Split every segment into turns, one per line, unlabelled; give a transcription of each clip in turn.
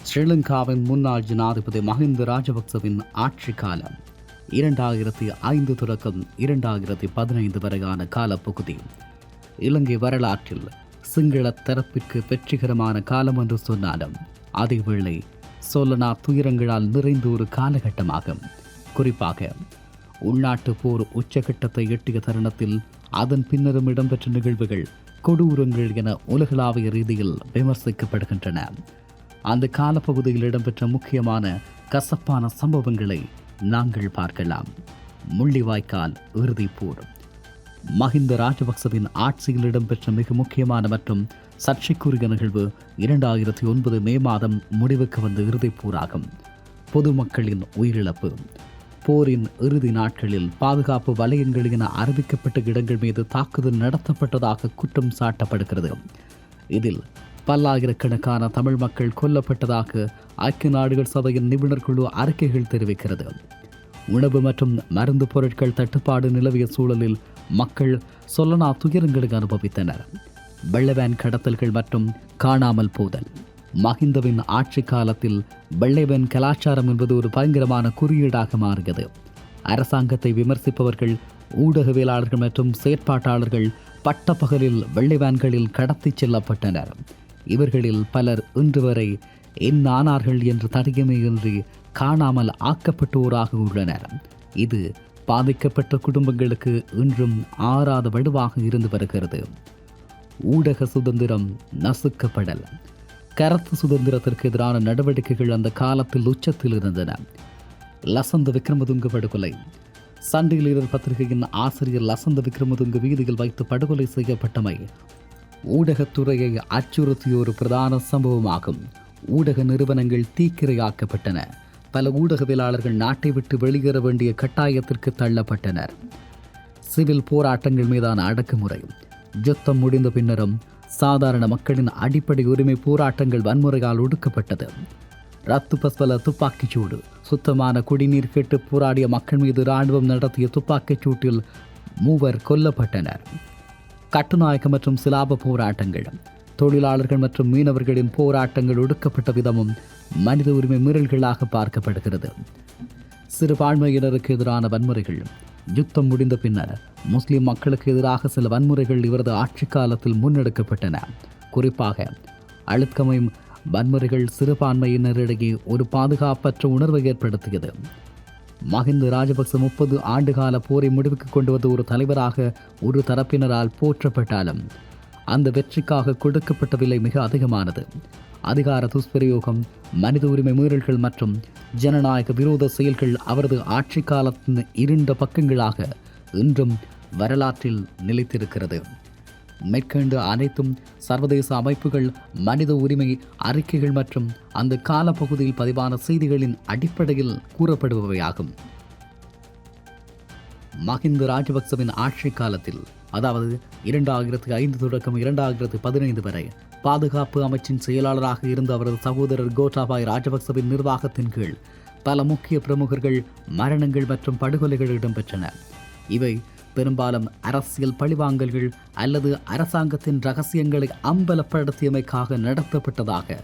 ஸ்ரீலங்காவின் முன்னாள் ஜனாதிபதி மஹிந்த ராஜபக்சவின் ஆட்சி காலம் 2005 தொடக்கம் 2015 வரையான காலப்பகுதி இலங்கை வரலாற்றில் சிங்கள தரப்பிற்கு வெற்றிகரமான காலம் என்று சொன்னாலும் அதேவேளை சொல்லனா துயரங்களால் நிறைந்த ஒரு காலகட்டமாகும். குறிப்பாக உள்நாட்டு போர் உச்சகட்டத்தை எட்டிய தருணத்தில் அதன் பின்னரும் இடம்பெற்ற நிகழ்வுகள் கொடூரங்கள் என உலகளாவிய ரீதியில் விமர்சிக்கப்படுகின்றன. அந்த காலப்பகுதியில் இடம்பெற்ற முக்கியமான கசப்பான சம்பவங்களை நாங்கள் பார்க்கலாம். முள்ளிவாய்க்கால் இறுதிப் போர் மஹிந்த ராஜபக்சவின் ஆட்சியில் இடம்பெற்ற மிக முக்கியமான மற்றும் சர்ச்சைக்குரிய நிகழ்வு 2009 மே மாதம் முடிவுக்கு வந்த இறுதிப் போராகும். பொதுமக்களின் உயிரிழப்பு. போரின் இறுதி நாட்களில் பாதுகாப்பு வலயங்கள் என அறிவிக்கப்பட்ட இடங்கள் மீது தாக்குதல் நடத்தப்பட்டதாக குற்றம் சாட்டப்படுகிறது. இதில் பல்லாயிரக்கணக்கான தமிழ் மக்கள் கொல்லப்பட்டதாக ஐக்கிய நாடுகள் சபையின் நிபுணர் குழு அறிக்கைகள் தெரிவிக்கிறது. உணவு மற்றும் மருந்து பொருட்கள் தட்டுப்பாடு நிலவிய சூழலில் மக்கள் சொல்லனா துயரங்களை அனுபவித்தனர். வெள்ளவேன் கடத்தல்கள் மற்றும் காணாமல் போதல். மஹிந்தவின் ஆட்சி காலத்தில் வெள்ளைவேன் கலாச்சாரம் என்பது ஒரு பயங்கரமான குறியீடாக மாறியது. அரசாங்கத்தை விமர்சிப்பவர்கள், ஊடகவியலாளர்கள் மற்றும் செயற்பாட்டாளர்கள் பட்டப்பகலில் வெள்ளைவேன்களில் கடத்தி செல்லப்பட்டனர். இவர்களில் பலர் இன்று வரை என்னானார்கள் என்று தடயமையின்றி காணாமல் ஆக்கப்பட்டோராக உள்ளனர். இது பாதிக்கப்பட்ட குடும்பங்களுக்கு இன்றும் ஆறாத வடுவாக இருந்து வருகிறது. ஊடக சுதந்திரம் நசுக்கப்படல். கருத்து சுதந்திரத்திற்கு எதிரான நடவடிக்கைகள் அந்த காலத்தில் உச்சத்தில் இருந்தன. லசந்த விக்ரமதுங்க படுகொலை. சண்டே லீடர் பத்திரிகையின் ஆசிரியர் லசந்த விக்ரமதுங்க வீதியில் வைத்து படுகொலை செய்யப்பட்டமை ஊடகத்துறையை அச்சுறுத்திய ஒரு பிரதான சம்பவமாகும். ஊடக நிறுவனங்கள் தீக்கிரையாக்கப்பட்டன. பல ஊடகவியலாளர்கள் நாட்டை விட்டு வெளியேற வேண்டிய கட்டாயத்திற்கு தள்ளப்பட்டனர். சிவில் போராட்டங்கள் மீதான அடக்குமுறை. யுத்தம் முடிந்த பின்னரும் சாதாரண மக்களின் அடிப்படை உரிமை போராட்டங்கள் வன்முறையால் ஒடுக்கப்பட்டது. ரத்து பஸ்வல துப்பாக்கிச்சூடு. சுத்தமான குடிநீர் கேட்டு போராடிய மக்கள் மீது இராணுவம் நடத்திய துப்பாக்கிச் சூட்டில் 3 கொல்லப்பட்டனர். கட்டுநாயக்க மற்றும் சிலாப போராட்டங்கள். தொழிலாளர்கள் மற்றும் மீனவர்களின் போராட்டங்கள் ஒடுக்கப்பட்ட விதமும் மனித உரிமை மீறல்களாக பார்க்கப்படுகிறது. சிறுபான்மையினருக்கு எதிரான வன்முறைகள். யுத்தம் முடிந்த பின்னர் முஸ்லிம் மக்களுக்கு எதிராக சில வன்முறைகள் இவரது ஆட்சி காலத்தில் முன்னெடுக்கப்பட்டன. குறிப்பாக அழுத்தமையும் வன்முறைகள் சிறுபான்மையினரிடையே ஒரு பாதுகாப்பற்ற உணர்வை ஏற்படுத்தியது. மஹிந்த ராஜபக்ச 30 ஆண்டுகால போரை முடிவுக்கு கொண்டு வந்த ஒரு தலைவராக ஒரு தரப்பினரால் போற்றப்பட்டாலும் அந்த வெற்றிக்காக கொடுக்கப்பட்ட விலை மிக அதிகமானது. அதிகார துஷ்பிரயோகம், மனித உரிமை மீறல்கள் மற்றும் ஜனநாயக விரோத செயல்கள் அவரது ஆட்சி காலத்தின் இருண்ட பக்கங்களாக இன்றும் வரலாற்றில் நிலைத்திருக்கிறது. மேற்கண்ட அனைத்தும் சர்வதேச அமைப்புகள், மனித உரிமை அறிக்கைகள் மற்றும் அந்த காலப்பகுதியில் பதிவான செய்திகளின் அடிப்படையில் கூறப்படுபவையாகும். மஹிந்த ராஜபக்சவின் ஆட்சி காலத்தில், அதாவது 2005 தொடக்கம் 2015 வரை பாதுகாப்பு அமைச்சின் செயலாளராக இருந்த அவரது சகோதரர் கோட்டாபாய் ராஜபக்சவின் நிர்வாகத்தின் கீழ் பல முக்கிய பிரமுகர்கள் மரணங்கள் மற்றும் படுகொலைகள் இடம்பெற்றன. இவை பெரும்பாலும் அரசியல் பழிவாங்கல்கள் அல்லது அரசாங்கத்தின் இரகசியங்களை அம்பலப்படுத்தியமைக்காக நடத்தப்பட்டதாக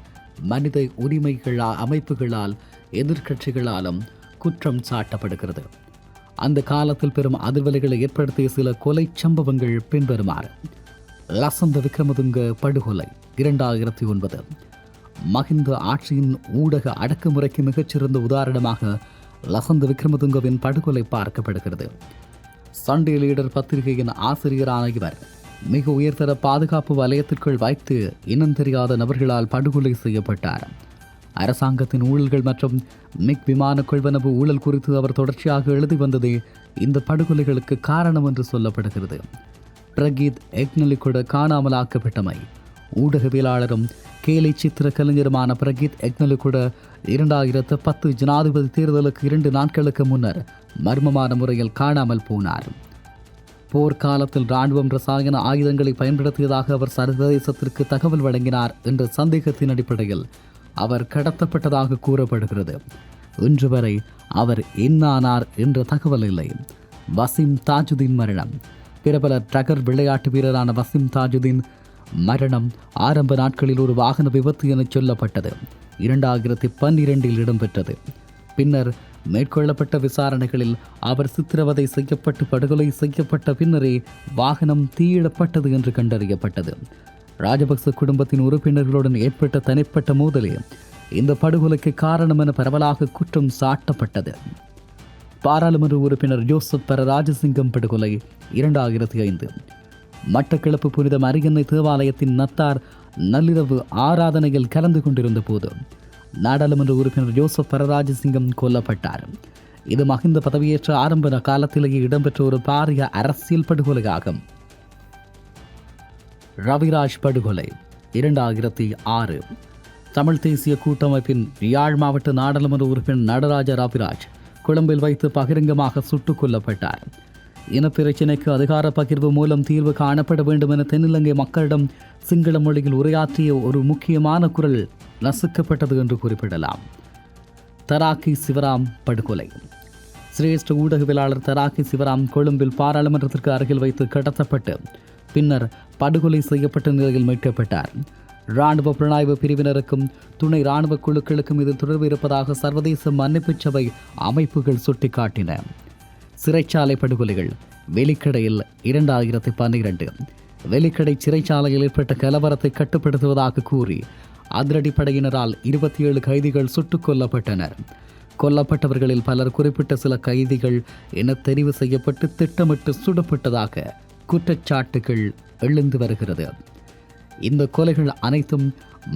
மனித உரிமைகள் அமைப்புகளால் எதிர்க்கட்சிகளாலும் குற்றம் சாட்டப்படுகிறது. அந்த காலத்தில் பெரும் அதிர்வலைகளை ஏற்படுத்திய சில கொலை சம்பவங்கள் பின்வருமாறு. லசந்த விக்ரமதுங்க படுகொலை 2009. மஹிந்த ஆட்சியின் ஊடக அடக்குமுறைக்கு மிகச்சிறந்த உதாரணமாக லசந்த விக்ரமதுங்கவின் படுகொலை பார்க்கப்படுகிறது. சண்டே லீடர் பத்திரிகையின் ஆசிரியரான இவர் மிக உயர்தர பாதுகாப்பு வலயத்திற்குள் வைத்து இனம் தெரியாத நபர்களால் படுகொலை செய்யப்பட்டார். அரசாங்கத்தின் ஊழல்கள் மற்றும் மிக் விமான கொள்வனவு ஊழல் குறித்து அவர் தொடர்ச்சியாக எழுதி வந்ததே இந்த படுகொலைகளுக்கு காரணம் என்று சொல்லப்படுகிறது. பிரகீத் எக்னலி கூட காணாமலாக்கப்பட்டமை. ஊடகவியலாளரும் கேலி சித்திர கலைஞருமான பிரகீத் எக்னலி கூட 2010 ஜனாதிபதி தேர்தலுக்கு 2 நாட்களுக்கு முன்னர் மர்மமான முறையில் காணாமல் போனார். போர்க்காலத்தில் இராணுவம் ரசாயன ஆயுதங்களை பயன்படுத்தியதாக அவர் சர்வதேசத்திற்கு தகவல் வழங்கினார் என்ற சந்தேகத்தின் அடிப்படையில் அவர் கடத்தப்பட்டதாக கூறப்படுகிறது. இன்று வரை அவர் என்னானார் என்ற தகவல் இல்லை. வசீம் தாஜுதீன் மரணம். பிரபல ட்ரகர் விளையாட்டு வீரரான வசீம் தாஜுதீன் மரணம் ஆரம்ப நாட்களில் ஒரு வாகன விபத்து என சொல்லப்பட்டது. 2012 இடம்பெற்றது. பின்னர் மேற்கொள்ளப்பட்ட விசாரணைகளில் அவர் சித்திரவதை செய்யப்பட்டு படுகொலை செய்யப்பட்ட பின்னரே வாகனம் தீயிடப்பட்டது என்று கண்டறியப்பட்டது. ராஜபக்ச குடும்பத்தின் உறுப்பினர்களுடன் ஏற்பட்ட தனிப்பட்ட மோதலே இந்த படுகொலைக்கு காரணம் என பரவலாக குற்றம் சாட்டப்பட்டது. பாராளுமன்ற உறுப்பினர் ஜோசப் பரராஜசிங்கம் படுகொலை 2005. மட்டக்களப்பு புனித மரியன்னை தேவாலயத்தின் நத்தார் நள்ளிரவு ஆராதனையில் கலந்து கொண்டிருந்த போது நாடாளுமன்ற உறுப்பினர் ஜோசப் பரராஜசிங்கம் கொல்லப்பட்டார். இது மஹிந்த பதவியேற்ற ஆரம்ப காலத்திலேயே இடம்பெற்ற ஒரு பாரிய அரசியல் படுகொலையாகும். ரவிராஜ் படுகொலை 2006. தமிழ் தேசிய கூட்டமைப்பின் யாழ் மாவட்ட நாடாளுமன்ற உறுப்பினர் நடராஜ ரவிராஜ் கொழும்பில் வைத்து பகிரங்கமாக சுட்டுக் கொல்லப்பட்டார். இனப்பிரச்சினைக்கு அதிகார பகிர்வு மூலம் தீர்வு காணப்பட வேண்டும் என தென்னிலங்கை மக்களிடம் சிங்கள மொழியில் உரையாற்றிய ஒரு முக்கியமான குரல் நசுக்கப்பட்டது என்று குறிப்பிடலாம். தராக்கி சிவராம் படுகொலை. சிரேஷ்ட ஊடகவியலாளர் தராக்கி சிவராம் கொழும்பில் பாராளுமன்றத்திற்கு அருகில் வைத்து கடத்தப்பட்டு பின்னர் படுகொலை செய்யப்பட்ட நிலையில் மீட்கப்பட்டார். இராணுவ புலனாய்வு பிரிவினருக்கும் துணை இராணுவ குழுக்களுக்கும் இதில் தொடர்பு இருப்பதாக சர்வதேச மன்னிப்பு சபை அமைப்புகள் சுட்டிக்காட்டின. சிறைச்சாலை படுகொலைகள். வெலிக்கடையில் 2012. வெலிக்கடை சிறைச்சாலையில் ஏற்பட்ட கலவரத்தை கட்டுப்படுத்துவதாக கூறி அதிரடிப்படையினரால் 27 கைதிகள் சுட்டுக் கொல்லப்பட்டனர். கொல்லப்பட்டவர்களில் பலர் குறிப்பிட்ட சில கைதிகள் என தெரிவு செய்யப்பட்டு திட்டமிட்டு சுடப்பட்டதாக குற்றச்சாட்டுகள் எழுந்து வருகிறது. இந்த கொலைகள் அனைத்தும்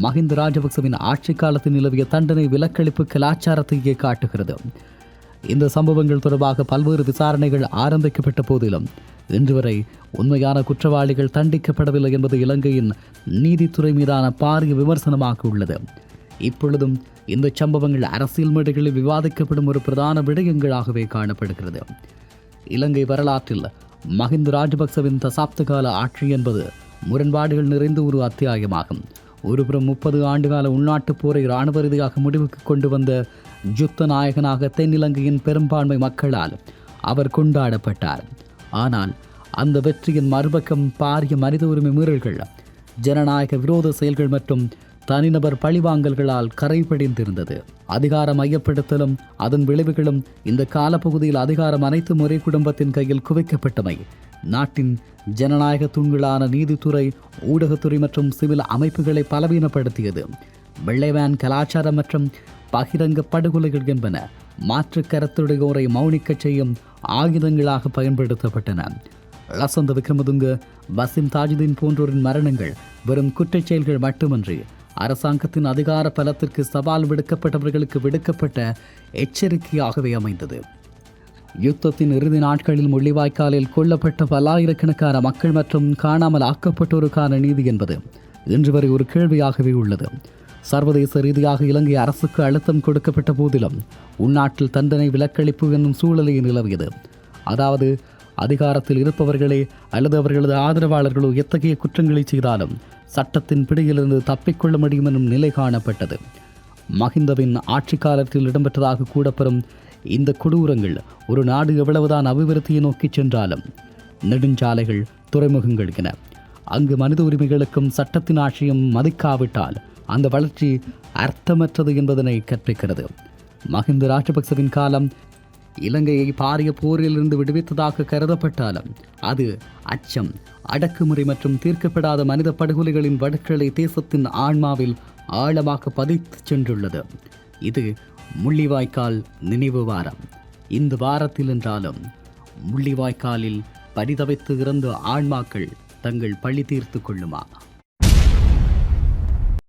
மஹிந்த ராஜபக்சவின் ஆட்சி காலத்தில் நிலவிய தண்டனை விலக்களிப்பு கலாச்சாரத்தையே காட்டுகிறது. இந்த சம்பவங்கள் தொடர்பாக பல்வேறு விசாரணைகள் ஆரம்பிக்கப்பட்ட போதிலும் இன்று வரை உண்மையான குற்றவாளிகள் தண்டிக்கப்படவில்லை என்பது இலங்கையின் நீதித்துறை மீதான பாரிய விமர்சனமாக உள்ளது. இப்பொழுதும் இந்த சம்பவங்கள் அரசியல் மேடைகளில் விவாதிக்கப்படும் ஒரு பிரதான விடயங்களாகவே காணப்படுகிறது. இலங்கை வரலாற்றில் மஹிந்த ராஜபக்சவின் தசாப்த கால ஆட்சி என்பது முரண்பாடுகள் நிறைந்த ஒரு அத்தியாயமாகும். ஒருபுறம் 30 ஆண்டுகால உள்நாட்டுப் போரை இராணுவ ரீதியாக முடிவுக்கு கொண்டு வந்த யுத்த நாயகனாக தென்னிலங்கையின் பெரும்பான்மை மக்களால் அவர் கொண்டாடப்பட்டார். ஆனால் அந்த வெற்றியின் மறுபக்கம் பாரிய மனித உரிமை மீறல்கள், ஜனநாயக விரோத செயல்கள் மற்றும் தனிநபர் பழிவாங்கல்களால் கரைபடிந்திருந்தது. அதிகாரம் மையப்படுத்தலும் அதன் விளைவுகளும் இந்த காலப்பகுதியில் அதிகாரம் அனைத்து முறை குடும்பத்தின் கையில் குவிக்கப்பட்டமை நாட்டின் ஜனநாயக தூண்களான நீதித்துறை, ஊடகத்துறை மற்றும் சிவில் அமைப்புகளை பலவீனப்படுத்தியது. வெள்ளைவேன் கலாச்சாரம் மற்றும் பகிரங்க படுகொலைகள் என்பன மாற்று கருத்துடையோரை மௌனிக்கச் செய்யும் ஆயுதங்களாக பயன்படுத்தப்பட்டன. லசந்த விக்ரமதுங்க, வசிம் தாஜுதீன் போன்றோரின் மரணங்கள் வெறும் குற்றச் செயல்கள் மட்டுமன்றி அரசாங்கத்தின் அதிகார பலத்திற்கு சவால் விடுக்கப்பட்டவர்களுக்கு விடுக்கப்பட்ட எச்சரிக்கையாகவே அமைந்தது. யுத்தத்தின் இறுதி நாட்களில் முள்ளிவாய்க்காலில் கொல்லப்பட்ட பல்லாயிரக்கணக்கான மக்கள் மற்றும் காணாமல் ஆக்கப்பட்டோருக்கான நீதி என்பது இன்று வரை ஒரு கேள்வியாகவே உள்ளது. சர்வதேச ரீதியாக இலங்கை அரசுக்கு அழுத்தம் கொடுக்கப்பட்ட போதிலும் உள்நாட்டில் தண்டனை விலக்களிப்பு என்னும் சூழலை நிலவியது. அதாவது அதிகாரத்தில் இருப்பவர்களே அல்லது அவர்களது ஆதரவாளர்களோ எத்தகைய குற்றங்களை செய்தாலும் சட்டத்தின் பிடியிலிருந்து தப்பிக்கொள்ள முடியும் எனும் நிலை காணப்பட்டது. மஹிந்தவின் ஆட்சி காலத்தில் இடம்பெற்றதாக கூடப்பெறும் இந்த கொடூரங்கள் ஒரு நாடு எவ்வளவுதான் அபிவிருத்தியை நோக்கி சென்றாலும் நெடுஞ்சாலைகள், துறைமுகங்கள் என அங்கு மனித உரிமைகளுக்கும் சட்டத்தின் ஆட்சியும் மதிக்காவிட்டால் அந்த வளர்ச்சி அர்த்தமற்றது என்பதனை கற்பிக்கிறது. மஹிந்த ராஜபக்சவின் காலம் இலங்கையை பாரிய போரிலிருந்து விடுவித்ததாக கருதப்பட்டாலும் அது அச்சம், அடக்குமுறை மற்றும் தீர்க்கப்படாத மனித படுகொலைகளின் வடுக்களை தேசத்தின் ஆன்மாவில் ஆழமாக பதித்து சென்றுள்ளது. இது முள்ளிவாய்க்கால் நினைவு வாரம். இந்த வாரத்தில் என்றாலும் முள்ளிவாய்க்காலில் பரிதவித்து இறந்த ஆன்மாக்கள் தங்கள் பழி தீர்த்து கொள்ளுமா?